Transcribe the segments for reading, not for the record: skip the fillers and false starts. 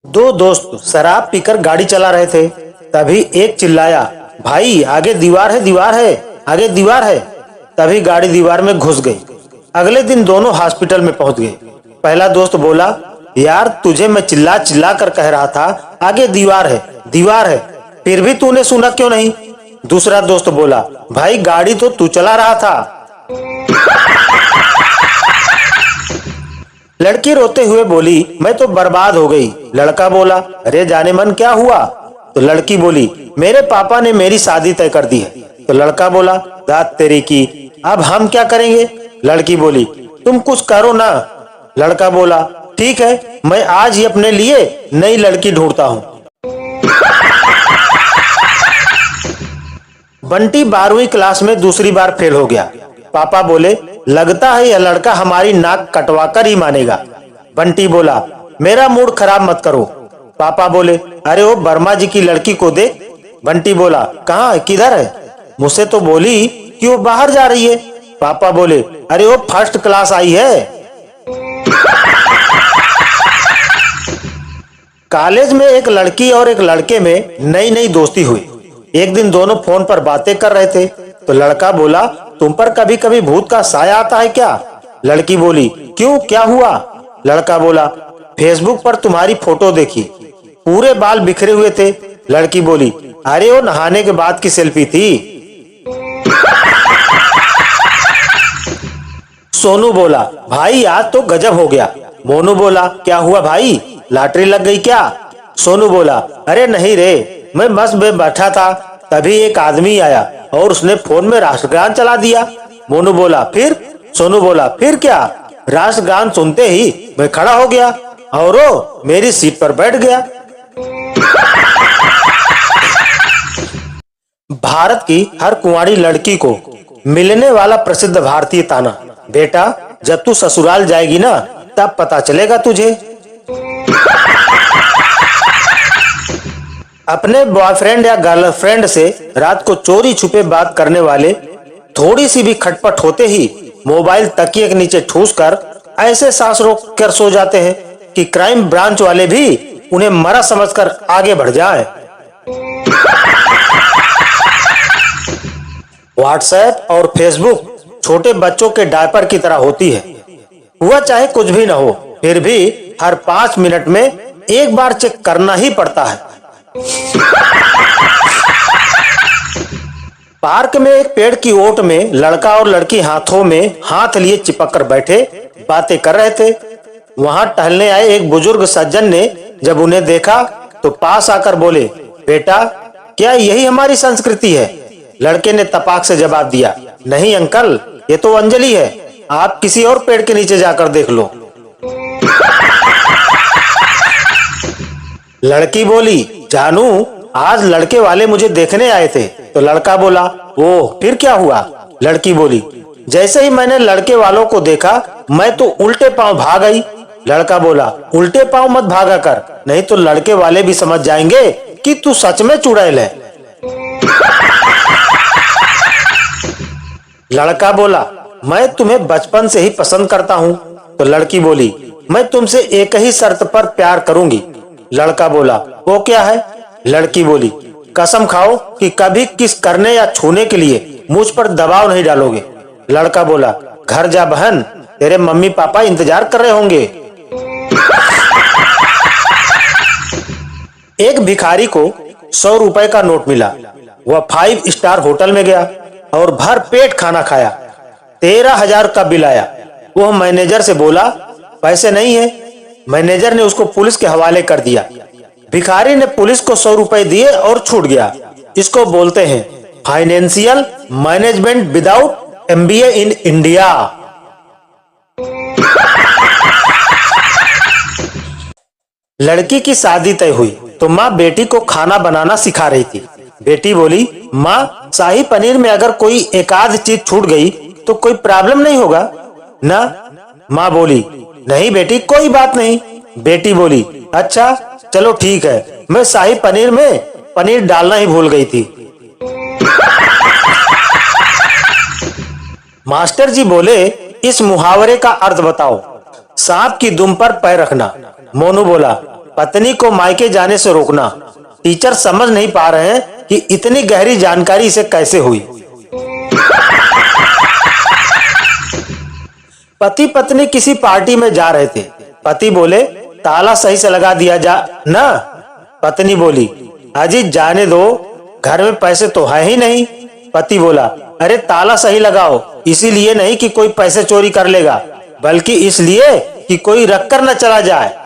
दो दोस्त शराब पीकर गाड़ी चला रहे थे। तभी एक चिल्लाया, भाई आगे दीवार है, दीवार है, आगे दीवार है। तभी गाड़ी दीवार में घुस गई। अगले दिन दोनों हॉस्पिटल में पहुंच गए। पहला दोस्त बोला, यार तुझे मैं चिल्ला चिल्ला कर कह रहा था आगे दीवार है, दीवार है, फिर भी तूने सुना क्यों नहीं। दूसरा दोस्त बोला, भाई गाड़ी तो तू चला रहा था। लड़की रोते हुए बोली, मैं तो बर्बाद हो गई। लड़का बोला, अरे जाने मन क्या हुआ। तो लड़की बोली, मेरे पापा ने मेरी शादी तय कर दी है। तो लड़का बोला, दात तेरी की, अब हम क्या करेंगे। लड़की बोली, तुम कुछ करो ना। लड़का बोला, ठीक है, मैं आज ही अपने लिए नई लड़की ढूंढता हूँ। बंटी 12वीं क्लास में दूसरी बार फेल हो गया। पापा बोले, लगता है यह लड़का हमारी नाक कटवाकर ही मानेगा। बंटी बोला, मेरा मूड खराब मत करो। पापा बोले, अरे वो वर्मा जी की लड़की को देख। बंटी बोला, कहाँ है, किधर है। मुझसे तो बोली कि वो बाहर जा रही है। पापा बोले, अरे वो फर्स्ट क्लास आई है। कॉलेज में एक लड़की और एक लड़के में नई नई दोस्ती हुई। एक दिन दोनों फोन पर बातें कर रहे थे। तो लड़का बोला, तुम पर कभी कभी भूत का साया आता है क्या। लड़की बोली, क्यों, क्या हुआ। लड़का बोला, फेसबुक पर तुम्हारी फोटो देखी, पूरे बाल बिखरे हुए थे। लड़की बोली, अरे वो नहाने के बाद की सेल्फी थी। सोनू बोला, भाई आज तो गजब हो गया। मोनू बोला, क्या हुआ भाई, लॉटरी लग गई क्या। सोनू बोला, अरे नहीं रे, मैं बस में बैठा था, तभी एक आदमी आया और उसने फोन में राष्ट्रगान चला दिया। मोनू बोला, फिर। सोनू बोला, फिर क्या, राष्ट्रगान सुनते ही मैं खड़ा हो गया और वो मेरी सीट पर बैठ गया। भारत की हर कुंवारी लड़की को मिलने वाला प्रसिद्ध भारतीय ताना, बेटा जब तू ससुराल जाएगी ना तब पता चलेगा तुझे। अपने बॉयफ्रेंड या गर्लफ्रेंड से रात को चोरी छुपे बात करने वाले थोड़ी सी भी खटपट होते ही मोबाइल तकिए के नीचे ठूस कर ऐसे सांस रोक कर सो जाते हैं कि क्राइम ब्रांच वाले भी उन्हें मरा समझकर आगे बढ़ जाएं। व्हाट्सएप और फेसबुक छोटे बच्चों के डायपर की तरह होती है। हुआ चाहे कुछ भी न हो, फिर भी हर 5 मिनट में एक बार चेक करना ही पड़ता है। पार्क में एक पेड़ की ओट में लड़का और लड़की हाथों में हाथ लिए चिपक कर बैठे बातें कर रहे थे। वहां टहलने आए एक बुजुर्ग सज्जन ने जब उन्हें देखा तो पास आकर बोले, बेटा क्या यही हमारी संस्कृति है। लड़के ने तपाक से जवाब दिया, नहीं अंकल, ये तो अंजलि है, आप किसी और पेड़ के नीचे जाकर देख लो। लड़की बोली, जानू आज लड़के वाले मुझे देखने आए थे। तो लड़का बोला, ओह फिर क्या हुआ। लड़की बोली, जैसे ही मैंने लड़के वालों को देखा मैं तो उल्टे पांव भाग गई। लड़का बोला, उल्टे पांव मत भागा कर, नहीं तो लड़के वाले भी समझ जाएंगे कि तू सच में चुड़ैल है। लड़का बोला, मैं तुम्हें बचपन से ही पसंद करता हूँ। तो लड़की बोली, मैं तुमसे एक ही शर्त पर प्यार करूंगी। लड़का बोला, वो क्या है। लड़की बोली, कसम खाओ कि कभी किस करने या छूने के लिए मुझ पर दबाव नहीं डालोगे। लड़का बोला, घर जा बहन, तेरे मम्मी पापा इंतजार कर रहे होंगे। एक भिखारी को 100 रुपए का नोट मिला। वह 5 स्टार होटल में गया और भर पेट खाना खाया। 13,000 का बिल आया। वह मैनेजर से बोला, पैसे नहीं है। मैनेजर ने उसको पुलिस के हवाले कर दिया। भिखारी ने पुलिस को 100 रुपए दिए और छूट गया। इसको बोलते हैं financial management without MBA in India. लड़की की शादी तय हुई तो माँ बेटी को खाना बनाना सिखा रही थी। बेटी बोली, माँ शाही पनीर में अगर कोई एक आध चीज छूट गई तो कोई प्रॉब्लम नहीं होगा ना। माँ बोली, नहीं बेटी कोई बात नहीं। बेटी बोली, अच्छा चलो ठीक है, मैं शाही पनीर में पनीर डालना ही भूल गई थी। मास्टर जी बोले, इस मुहावरे का अर्थ बताओ। सांप की दुम पर पैर रखना। मोनू बोला, पत्नी को मायके जाने से रोकना। टीचर समझ नहीं पा रहे हैं कि इतनी गहरी जानकारी इसे कैसे हुई। पति पत्नी किसी पार्टी में जा रहे थे। पति बोले, ताला सही से लगा दिया जा ना। पत्नी बोली, अजी जाने दो, घर में पैसे तो है ही नहीं। पति बोला, अरे ताला सही लगाओ, इसीलिए नहीं कि कोई पैसे चोरी कर लेगा, बल्कि इसलिए कि कोई रखकर न चला जाए।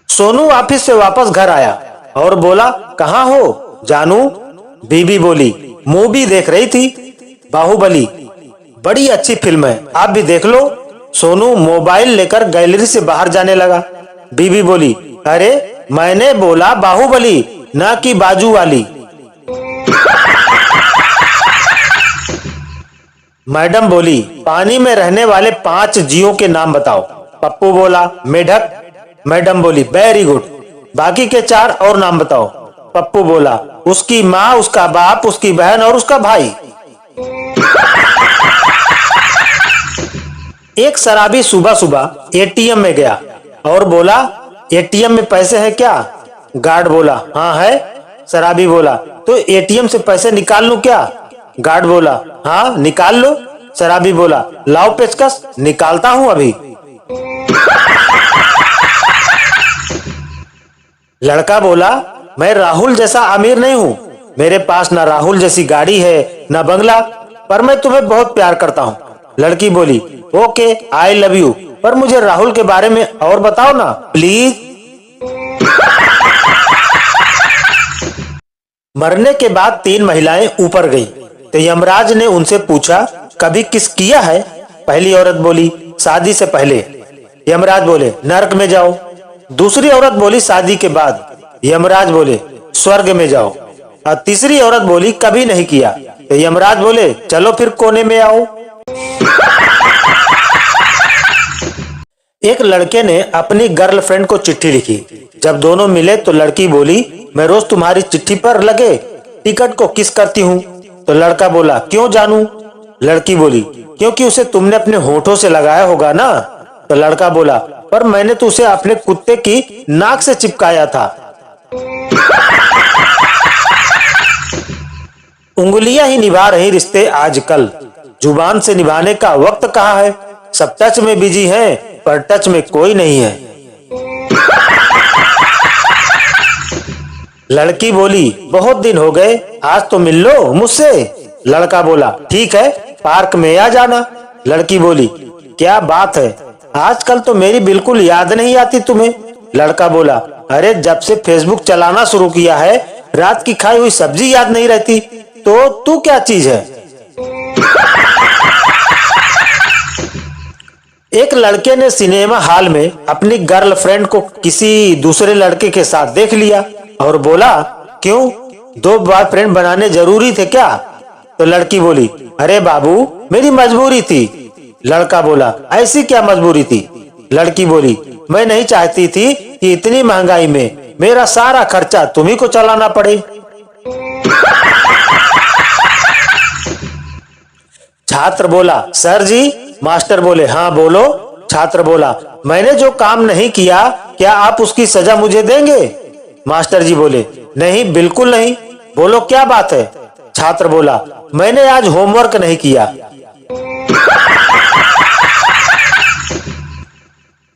सोनू ऑफिस से वापस घर आया और बोला, कहाँ हो जानू? बीबी बोली, मूवी देख रही थी, बाहुबली, बड़ी अच्छी फिल्म है, आप भी देख लो। सोनू मोबाइल लेकर गैलरी से बाहर जाने लगा। बीबी बोली, अरे मैंने बोला बाहुबली, ना कि बाजू वाली। मैडम बोली, पानी में रहने वाले 5 जीवों के नाम बताओ। पप्पू बोला, मेढक। मैडम बोली, वेरी गुड, बाकी के 4 और नाम बताओ। पप्पू बोला, उसकी माँ, उसका बाप, उसकी बहन और उसका भाई। एक शराबी सुबह सुबह एटीएम में गया और बोला, एटीएम में पैसे हैं क्या? गार्ड बोला, हाँ है। शराबी बोला, तो एटीएम से पैसे निकाल लूं क्या? गार्ड बोला, हाँ निकाल लो। शराबी बोला, लाओ पेचकस, निकालता हूं अभी। लड़का बोला, मैं राहुल जैसा अमीर नहीं हूँ, मेरे पास ना राहुल जैसी गाड़ी है ना बंगला, पर मैं तुम्हें बहुत प्यार करता हूँ। लड़की बोली, ओके आई लव यू, पर मुझे राहुल के बारे में और बताओ ना प्लीज। मरने के बाद 3 महिलाएं ऊपर गईं, तो यमराज ने उनसे पूछा, कभी किस किया है? पहली औरत बोली, शादी से पहले। यमराज बोले, नरक में जाओ। दूसरी औरत बोली, शादी के बाद। यमराज बोले, स्वर्ग में जाओ। और तीसरी औरत बोली, कभी नहीं किया। तो यमराज बोले, चलो फिर कोने में आओ। एक लड़के ने अपनी गर्लफ्रेंड को चिट्ठी लिखी। जब दोनों मिले तो लड़की बोली, मैं रोज तुम्हारी चिट्ठी पर लगे टिकट को किस करती हूँ। तो लड़का बोला, क्यों जानू? लड़की बोली, क्योंकि उसे तुमने अपने होठों से लगाया होगा ना। तो लड़का बोला, पर मैंने तो उसे अपने कुत्ते की नाक से चिपकाया था। उंगलियां ही निभा रही रिश्ते आजकल, जुबान से निभाने का वक्त कहाँ है। सब टच में बिजी हैं, पर टच में कोई नहीं है। लड़की बोली, बहुत दिन हो गए, आज तो मिल लो मुझसे। लड़का बोला, ठीक है, पार्क में आ जाना। लड़की बोली, क्या बात है, आजकल तो मेरी बिल्कुल याद नहीं आती तुम्हें। लड़का बोला, अरे जब से फेसबुक चलाना शुरू किया है, रात की खाई हुई सब्जी याद नहीं रहती, तो तू क्या चीज है। एक लड़के ने सिनेमा हॉल में अपनी गर्लफ्रेंड को किसी दूसरे लड़के के साथ देख लिया और बोला, क्यों, 2 बॉयफ्रेंड बनाने जरूरी थे क्या? तो लड़की बोली, अरे बाबू मेरी मजबूरी थी। लड़का बोला, ऐसी क्या मजबूरी थी? लड़की बोली, मैं नहीं चाहती थी कि इतनी महंगाई में मेरा सारा खर्चा तुम्ही को चलाना पड़े। छात्र बोला, सर जी। मास्टर बोले, हाँ बोलो। छात्र बोला, मैंने जो काम नहीं किया, क्या आप उसकी सजा मुझे देंगे? मास्टर जी बोले, नहीं बिल्कुल नहीं, बोलो क्या बात है? छात्र बोला, मैंने आज होमवर्क नहीं किया।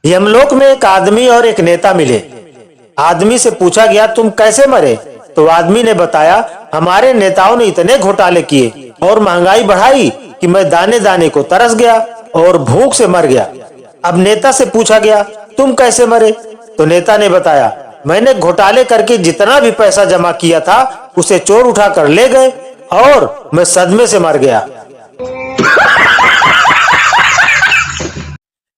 यमलोक में एक आदमी और एक नेता मिले। आदमी से पूछा गया, तुम कैसे मरे? तो आदमी ने बताया, हमारे नेताओं ने इतने घोटाले किए और महंगाई बढ़ाई कि मैं दाने दाने को तरस गया और भूख से मर गया। अब नेता से पूछा गया, तुम कैसे मरे? तो नेता ने बताया, मैंने घोटाले करके जितना भी पैसा जमा किया था उसे चोर उठा कर ले गए और मैं सदमे से मर गया।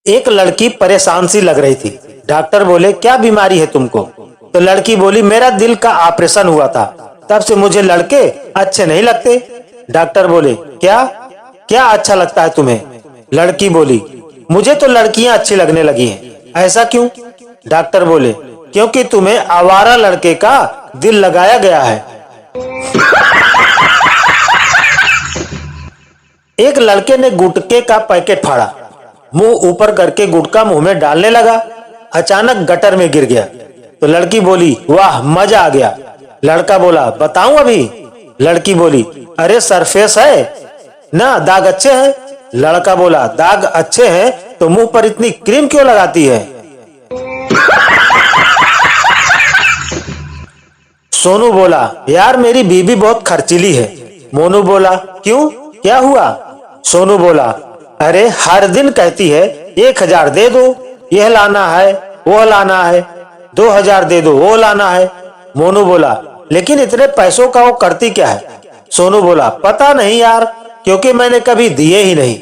एक लड़की परेशान सी लग रही थी। डॉक्टर बोले, क्या बीमारी है तुमको? तो लड़की बोली, मेरा दिल का ऑपरेशन हुआ था, तब से मुझे लड़के अच्छे नहीं लगते। डॉक्टर बोले, क्या क्या अच्छा लगता है तुम्हें? लड़की बोली, मुझे तो लड़कियां अच्छी लगने लगी हैं। ऐसा क्यों? डॉक्टर बोले, क्योंकि तुम्हें आवारा लड़के का दिल लगाया गया है। एक लड़के ने गुटखे का पैकेट फाड़ा मुंह ऊपर करके गुटखा मुंह में डालने लगा। अचानक गटर में गिर गया तो लड़की बोली, वाह मजा आ गया। लड़का बोला, बताऊं अभी? लड़की बोली, अरे सरफेस है ना, दाग अच्छे हैं। लड़का बोला, दाग अच्छे हैं तो मुंह पर इतनी क्रीम क्यों लगाती है? सोनू बोला, यार मेरी बीबी बहुत खर्चीली है। मोनू बोला, क्यों, क्या हुआ? सोनू बोला, अरे हर दिन कहती है 1000 दे दो, यह लाना है वो लाना है, 2000 दे दो वो लाना है। मोनू बोला, लेकिन इतने पैसों का वो करती क्या है? सोनू बोला, पता नहीं यार, क्योंकि मैंने कभी दिए ही नहीं।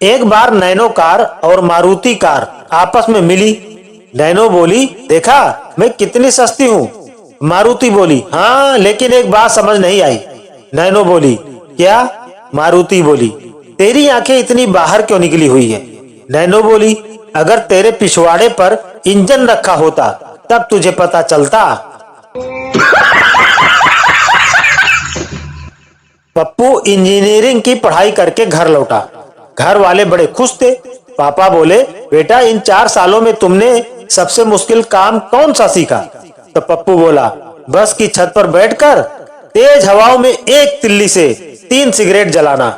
एक बार नैनो कार और मारुति कार आपस में मिली। नैनो बोली, देखा मैं कितनी सस्ती हूँ। मारुति बोली, हाँ लेकिन एक बात समझ नहीं आई। नैनो बोली, क्या? मारुति बोली, तेरी आंखें इतनी बाहर क्यों निकली हुई है? नैनो बोली, अगर तेरे पिछवाड़े पर इंजन रखा होता तब तुझे पता चलता। पप्पू इंजीनियरिंग की पढ़ाई करके घर लौटा। घर वाले बड़े खुश थे। पापा बोले, बेटा इन 4 सालों में तुमने सबसे मुश्किल काम कौन सा सीखा? तो पप्पू बोला, बस की छत पर बैठकर तेज हवाओं में एक तिल्ली से 3 सिगरेट जलाना।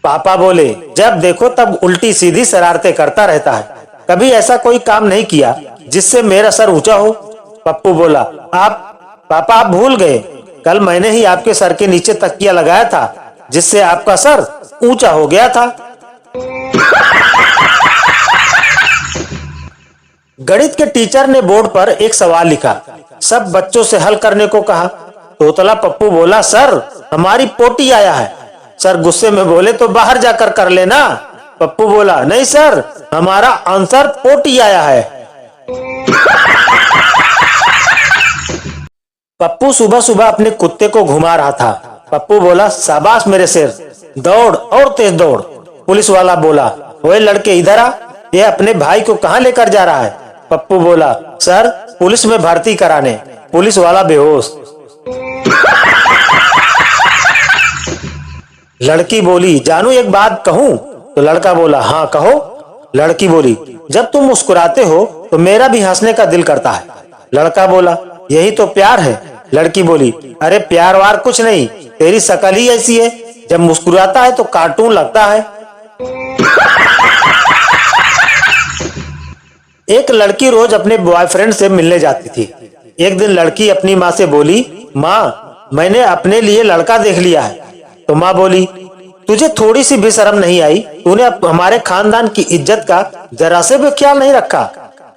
पापा बोले, जब देखो तब उल्टी सीधी शरारतें करता रहता है, कभी ऐसा कोई काम नहीं किया जिससे मेरा सर ऊंचा हो? पप्पू बोला, पापा आप भूल गए, कल मैंने ही आपके सर के नीचे तकिया लगाया था जिससे आपका सर ऊंचा हो गया था। गणित के टीचर ने बोर्ड पर एक सवाल लिखा, सब बच्चों से हल करने को कहा। तोतला पप्पू बोला, सर हमारी पोटी आया है। सर गुस्से में बोले, तो बाहर जाकर कर लेना। पप्पू बोला, नहीं सर हमारा आंसर पोटी आया है। पप्पू सुबह सुबह अपने कुत्ते को घुमा रहा था। पप्पू बोला, शाबाश मेरे शेर, दौड़ और तेज दौड़। पुलिस वाला बोला, ओए लड़के इधर आ, ये अपने भाई को कहाँ लेकर जा रहा है? पप्पू बोला, सर पुलिस में भर्ती कराने। पुलिस वाला बेहोश। लड़की बोली, जानू एक बात कहूँ? तो लड़का बोला, हाँ कहो। लड़की बोली, जब तुम मुस्कुराते हो तो मेरा भी हंसने का दिल करता है। लड़का बोला, यही तो प्यार है। लड़की बोली, अरे प्यार वार कुछ नहीं, तेरी शक्ल ही ऐसी है, जब मुस्कुराता है तो कार्टून लगता है। एक लड़की रोज अपने बॉयफ्रेंड से मिलने जाती थी। एक दिन लड़की अपनी माँ से बोली, माँ मैंने अपने लिए लड़का देख लिया है। तो माँ बोली, तुझे थोड़ी सी भी शर्म नहीं आई? तूने हमारे खानदान की इज्जत का जरा से भी ख्याल नहीं रखा।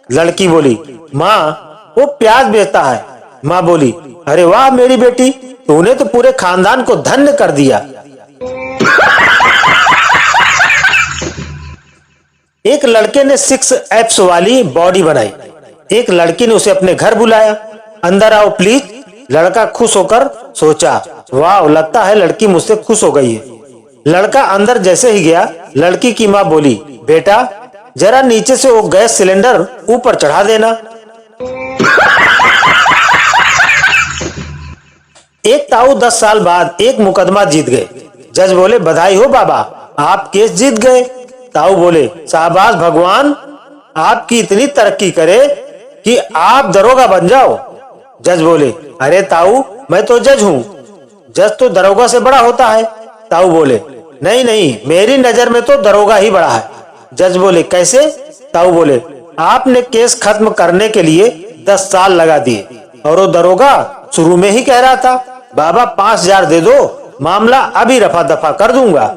लड़की बोली, माँ वो प्याज बेचता है। माँ बोली, अरे वाह मेरी बेटी, तूने तो पूरे खानदान को धन्य कर दिया। एक लड़के ने 6 एब्स वाली बॉडी बनाई। एक लड़की ने उसे अपने घर बुलाया, अंदर आओ प्लीज। लड़का खुश होकर सोचा, वाह लगता है लड़की मुझसे खुश हो गई है। लड़का अंदर जैसे ही गया, लड़की की माँ बोली, बेटा जरा नीचे से वो गैस सिलेंडर ऊपर चढ़ा देना। एक ताऊ 10 साल बाद एक मुकदमा जीत गए। जज बोले, बधाई हो बाबा, आप केस जीत गए। ताऊ बोले, शाबाश भगवान, आपकी इतनी तरक्की करे कि आप दरोगा बन जाओ। जज बोले, अरे ताऊ मैं तो जज हूँ, जज तो दरोगा से बड़ा होता है। ताऊ बोले, नहीं नहीं मेरी नजर में तो दरोगा ही बड़ा है। जज बोले, कैसे? ताऊ बोले, आपने केस खत्म करने के लिए 10 साल लगा दिए और वो दरोगा शुरू में ही कह रहा था, बाबा 5000 दे दो, मामला अभी रफा दफा कर दूंगा।